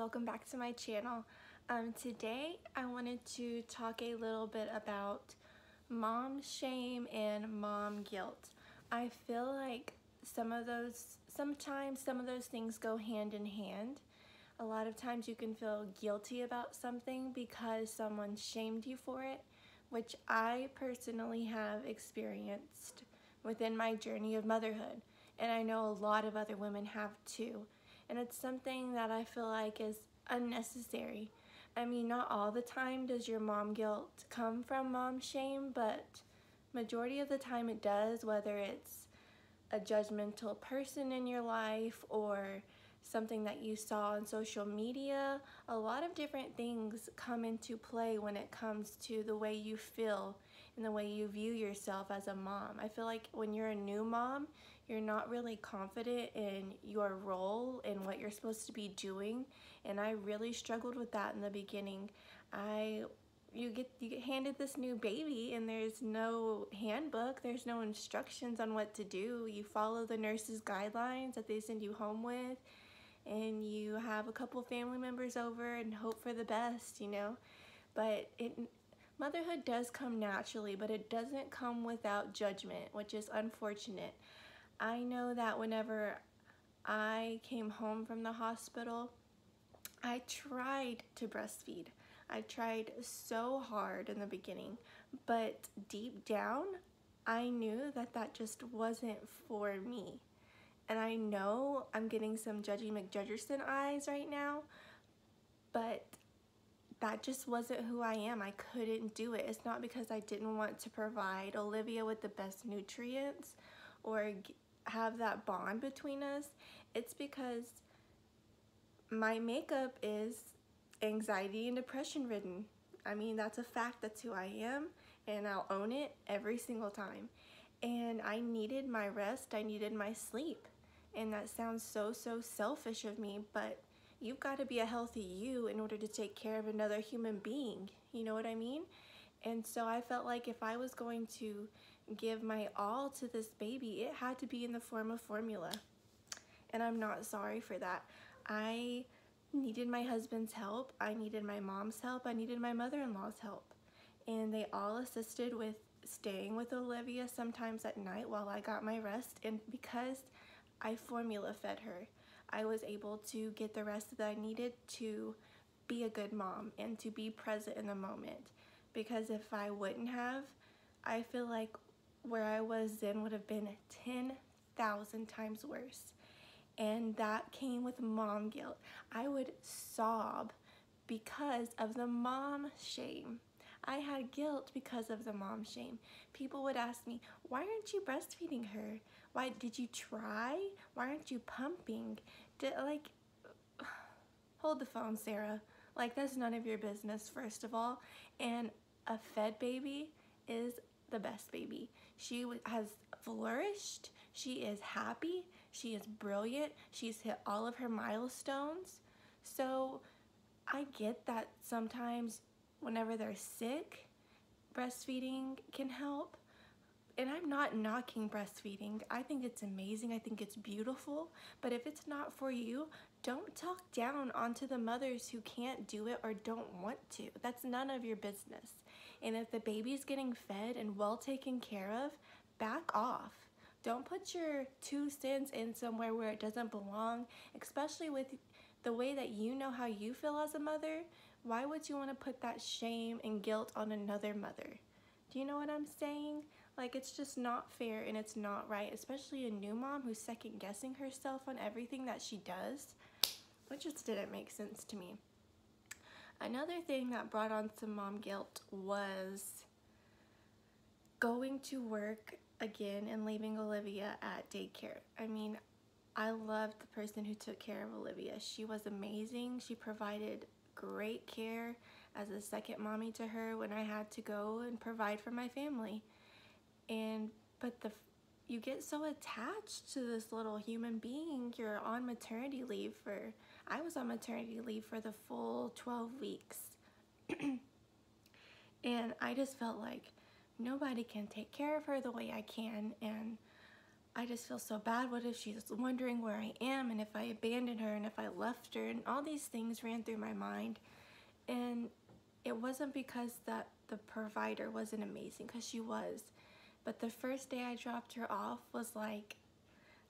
welcome back to my channel. Today I wanted to talk a little bit about mom shame and mom guilt. I feel like sometimes some of those things go hand in hand. A lot of times you can feel guilty about something because someone shamed you for it, which I personally have experienced within my journey of motherhood, and I know a lot of other women have too. And it's something that I feel like is unnecessary. I mean, not all the time does your mom guilt come from mom shame, but majority of the time it does, whether it's a judgmental person in your life or something that you saw on social media. A lot of different things come into play when it comes to the way you feel and the way you view yourself as a mom. I feel like when you're a new mom, you're not really confident in your role and what you're supposed to be doing, and I really struggled with that in the beginning. You get handed this new baby and there's no handbook, there's no instructions on what to do. You follow the nurse's guidelines that they send you home with, and you have a couple family members over and hope for the best, you know. But motherhood does come naturally, but it doesn't come without judgment, which is unfortunate. I know that whenever I came home from the hospital, I tried to breastfeed. I tried so hard in the beginning, but deep down, I knew that that just wasn't for me. And I know I'm getting some Judgy McJudgerson eyes right now, but that just wasn't who I am. I couldn't do it. It's not because I didn't want to provide Olivia with the best nutrients or have that bond between us. It's because my makeup is anxiety and depression ridden. I mean, that's a fact. That's who I am, and I'll own it every single time. And I needed my rest. I needed my sleep. And that sounds so selfish of me, but you've got to be a healthy you in order to take care of another human being. You know what I mean? And so I felt like if I was going to give my all to this baby, it had to be in the form of formula. And I'm not sorry for that. I needed my husband's help. I needed my mom's help. I needed my mother-in-law's help. And they all assisted with staying with Olivia sometimes at night while I got my rest. And because I formula fed her, I was able to get the rest that I needed to be a good mom and to be present in the moment. Because if I wouldn't have, I feel like where I was then would have been 10,000 times worse. And that came with mom guilt. I would sob because of the mom shame. I had guilt because of the mom shame. People would ask me, why aren't you breastfeeding her? Why did you try? Why aren't you pumping? Hold the phone, Sarah. Like, that's none of your business, first of all. And a fed baby is the best baby. She has flourished. She is happy. She is brilliant. She's hit all of her milestones. So I get that sometimes whenever they're sick, breastfeeding can help. And I'm not knocking breastfeeding. I think it's amazing. I think it's beautiful. But if it's not for you, don't talk down onto the mothers who can't do it or don't want to. That's none of your business. And if the baby's getting fed and well taken care of, back off. Don't put your 2 cents in somewhere where it doesn't belong, especially with the way that you know how you feel as a mother. Why would you want to put that shame and guilt on another mother? Do you know what I'm saying? Like, it's just not fair and it's not right, especially a new mom who's second guessing herself on everything that she does. It just didn't make sense to me. Another thing that brought on some mom guilt was going to work again and leaving Olivia at daycare. I mean, I loved the person who took care of Olivia. She was amazing. She provided great care as a second mommy to her when I had to go and provide for my family. But you get so attached to this little human being. You're on maternity leave I was on maternity leave for the full 12 weeks. And I just felt like nobody can take care of her the way I can. And I just feel so bad. What if she's wondering where I am, and if I abandoned her, and if I left her, and all these things ran through my mind. And it wasn't because that the provider wasn't amazing, because she was. But the first day I dropped her off was like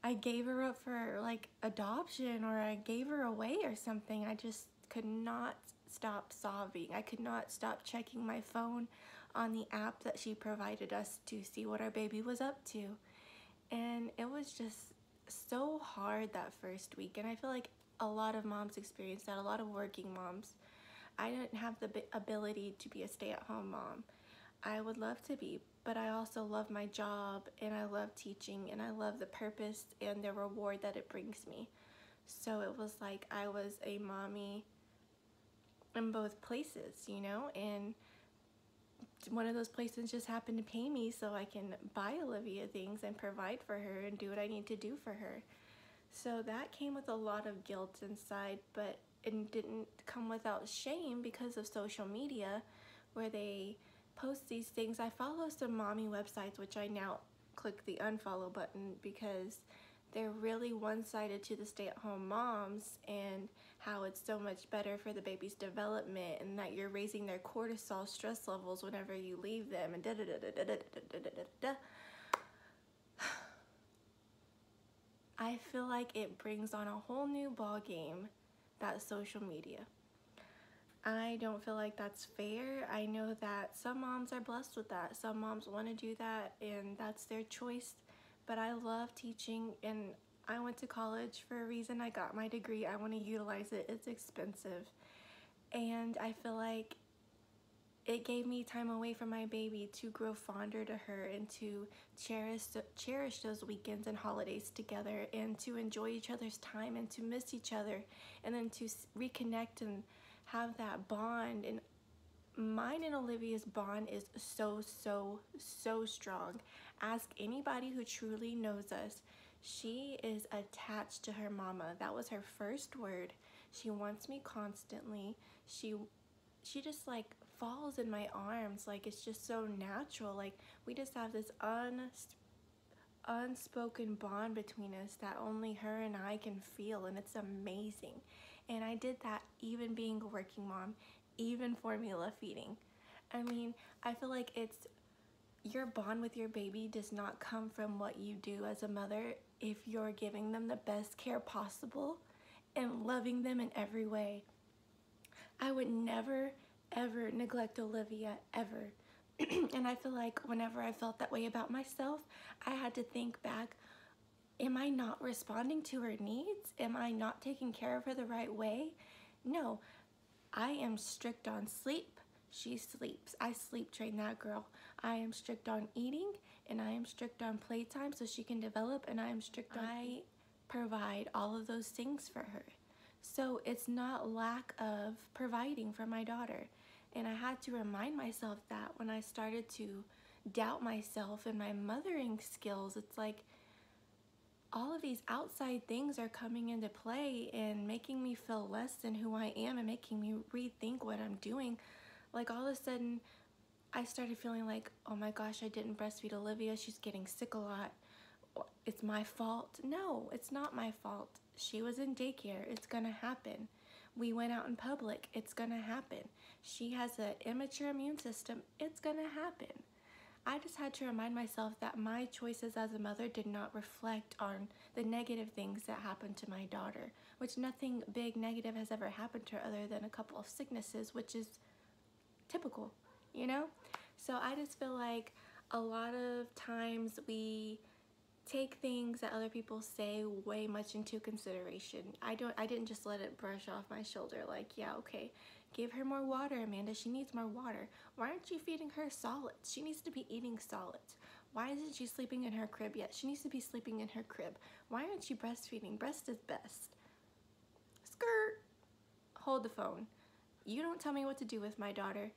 I gave her up for like adoption, or I gave her away or something. I just could not stop sobbing. I could not stop checking my phone on the app that she provided us to see what our baby was up to. And it was just so hard that first week. And I feel like a lot of moms experience that, a lot of working moms. I didn't have the ability to be a stay-at-home mom. I would love to be, but I also love my job, and I love teaching, and I love the purpose and the reward that it brings me. So it was like I was a mommy in both places, you know, and one of those places just happened to pay me so I can buy Olivia things and provide for her and do what I need to do for her. So that came with a lot of guilt inside, but it didn't come without shame because of social media, where they post these things. I follow some mommy websites, which I now click the unfollow button because they're really one-sided to the stay-at-home moms and how it's so much better for the baby's development, and that you're raising their cortisol stress levels whenever you leave them, and da-da-da-da-da-da-da-da-da-da. I feel like it brings on a whole new ball game, that social media. I don't feel like that's fair. I know that some moms are blessed with that. Some moms want to do that, and that's their choice. But I love teaching, and I went to college for a reason. I got my degree. I want to utilize it. It's expensive. And I feel like it gave me time away from my baby to grow fonder to her, and to cherish those weekends and holidays together, and to enjoy each other's time, and to miss each other, and then to reconnect and have that bond. And mine and Olivia's bond is so strong. Ask anybody who truly knows us. She is attached to her mama. That was her first word. She wants me constantly. She just like falls in my arms. Like, it's just so natural. Like, we just have this unspoken bond between us that only her and I can feel, and it's amazing. And I did that even being a working mom, even formula feeding. I mean, I feel like it's your bond with your baby does not come from what you do as a mother if you're giving them the best care possible and loving them in every way. I would never ever neglect Olivia, ever. And I feel like whenever I felt that way about myself, I had to think back, am I not responding to her needs? Am I not taking care of her the right way? No, I am strict on sleep. She sleeps. I sleep train that girl. I am strict on eating, and I am strict on playtime so she can develop, and I am strict on I provide all of those things for her. So it's not lack of providing for my daughter. And I had to remind myself that when I started to doubt myself and my mothering skills. It's like all of these outside things are coming into play and making me feel less than who I am, and making me rethink what I'm doing. Like, all of a sudden, I started feeling like, oh my gosh, I didn't breastfeed Olivia. She's getting sick a lot. It's my fault. No, it's not my fault. She was in daycare. It's gonna happen. We went out in public. It's gonna happen. She has an immature immune system. It's gonna happen. I just had to remind myself that my choices as a mother did not reflect on the negative things that happened to my daughter, which nothing big negative has ever happened to her other than a couple of sicknesses, which is typical, you know? So I just feel like a lot of times we take things that other people say way much into consideration. I didn't just let it brush off my shoulder like, yeah, okay, give her more water, Amanda. She needs more water. Why aren't you feeding her solids? She needs to be eating solids. Why isn't she sleeping in her crib yet? She needs to be sleeping in her crib. Why aren't you breastfeeding? Breast is best. Skirt. Hold the phone. You don't tell me what to do with my daughter.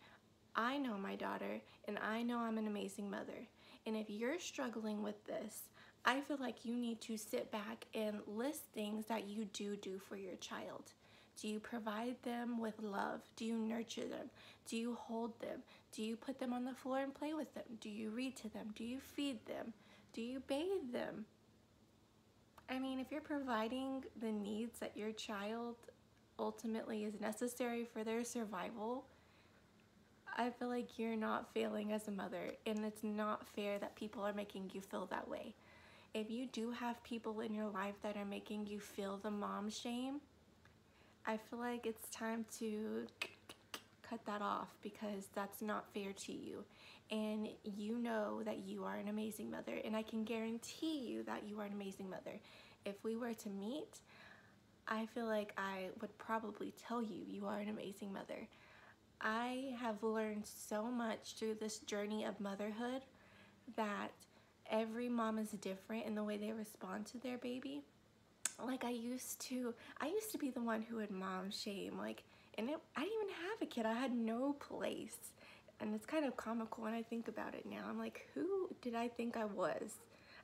I know my daughter, and I know I'm an amazing mother. And if you're struggling with this, I feel like you need to sit back and list things that you do for your child. Do you provide them with love? Do you nurture them? Do you hold them? Do you put them on the floor and play with them? Do you read to them? Do you feed them? Do you bathe them? I mean, if you're providing the needs that your child ultimately is necessary for their survival, I feel like you're not failing as a mother, and it's not fair that people are making you feel that way. If you do have people in your life that are making you feel the mom shame, I feel like it's time to cut that off, because that's not fair to you. And you know that you are an amazing mother, and I can guarantee you that you are an amazing mother. If we were to meet, I feel like I would probably tell you you are an amazing mother. I have learned so much through this journey of motherhood that every mom is different in the way they respond to their baby. Like I used to be the one who would mom shame, like, I didn't even have a kid. I had no place. And it's kind of comical when I think about it now. I'm like, who did I think I was?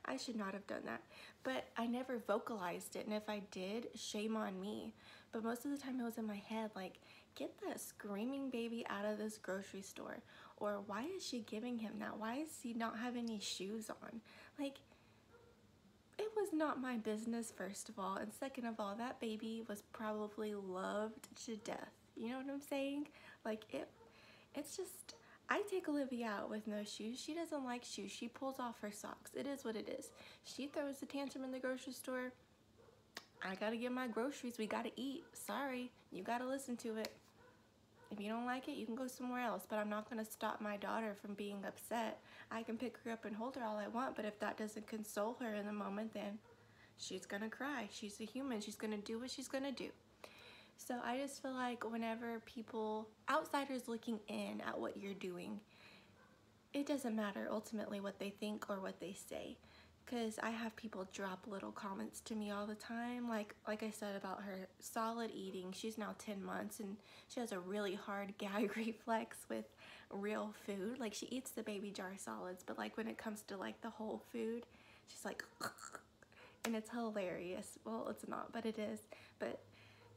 I should not have done that. But I never vocalized it, and if I did, shame on me. But most of the time it was in my head, like, get that screaming baby out of this grocery store. Or why is she giving him that? Why does he not have any shoes on? Like, it was not my business, first of all. And second of all, that baby was probably loved to death. You know what I'm saying? Like, it's just, I take Olivia out with no shoes. She doesn't like shoes. She pulls off her socks. It is what it is. She throws a tantrum in the grocery store. I gotta get my groceries. We gotta eat. Sorry, you gotta listen to it. If you don't like it, you can go somewhere else, but I'm not gonna stop my daughter from being upset. I can pick her up and hold her all I want, but if that doesn't console her in the moment, then she's gonna cry. She's a human. She's gonna do what she's gonna do. So I just feel like whenever people, outsiders looking in at what you're doing, it doesn't matter ultimately what they think or what they say. Because I have people drop little comments to me all the time, like I said about her solid eating. She's now 10 months and she has a really hard gag reflex with real food. Like, she eats the baby jar solids, but like when it comes to like the whole food, she's like and it's hilarious. Well, it's not, but it is. But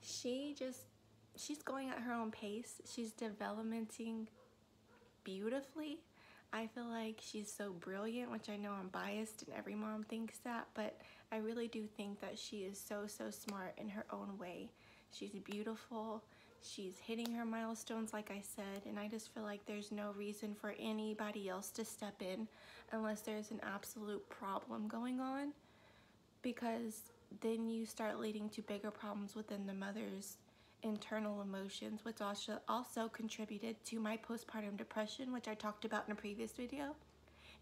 she's going at her own pace. She's developing beautifully. I feel like she's so brilliant, which I know I'm biased and every mom thinks that, but I really do think that she is so smart in her own way. She's beautiful. She's hitting her milestones, like I said, and I just feel like there's no reason for anybody else to step in unless there's an absolute problem going on, because then you start leading to bigger problems within the mother's internal emotions, which also contributed to my postpartum depression, which I talked about in a previous video.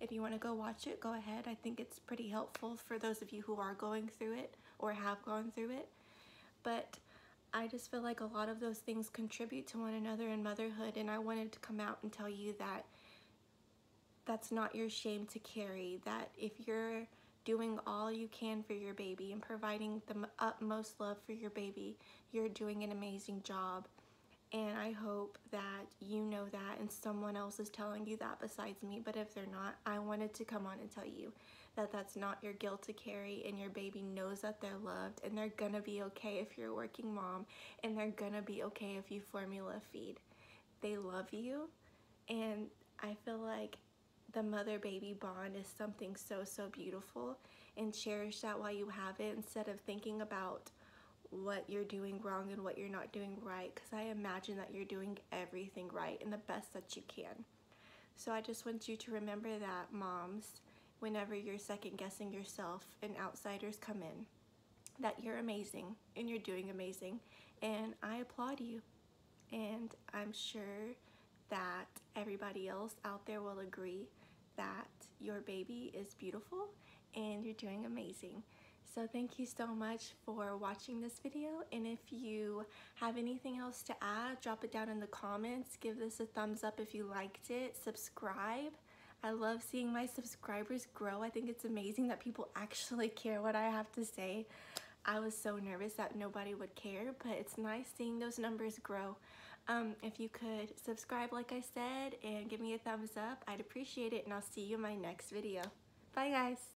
If you want to go watch it, go ahead. I think it's pretty helpful for those of you who are going through it or have gone through it. But I just feel like a lot of those things contribute to one another in motherhood, and I wanted to come out and tell you that that's not your shame to carry, that if you're doing all you can for your baby and providing the utmost love for your baby, you're doing an amazing job. And I hope that you know that and someone else is telling you that besides me. But if they're not, I wanted to come on and tell you that that's not your guilt to carry, and your baby knows that they're loved, and they're gonna be okay if you're a working mom, and they're gonna be okay if you formula feed. They love you, and I feel like the mother-baby bond is something so beautiful, and cherish that while you have it, instead of thinking about what you're doing wrong and what you're not doing right, because I imagine that you're doing everything right and the best that you can. So I just want you to remember that, moms, whenever you're second guessing yourself and outsiders come in, that you're amazing and you're doing amazing, and I applaud you. And I'm sure that everybody else out there will agree that your baby is beautiful and you're doing amazing. So thank you so much for watching this video, and if you have anything else to add, drop it down in the comments. Give this a thumbs up if you liked it. Subscribe. I love seeing my subscribers grow. I think it's amazing that people actually care what I have to say. I was so nervous that nobody would care, but it's nice seeing those numbers grow. If you could subscribe, like I said, and give me a thumbs up, I'd appreciate it, and I'll see you in my next video. Bye, guys.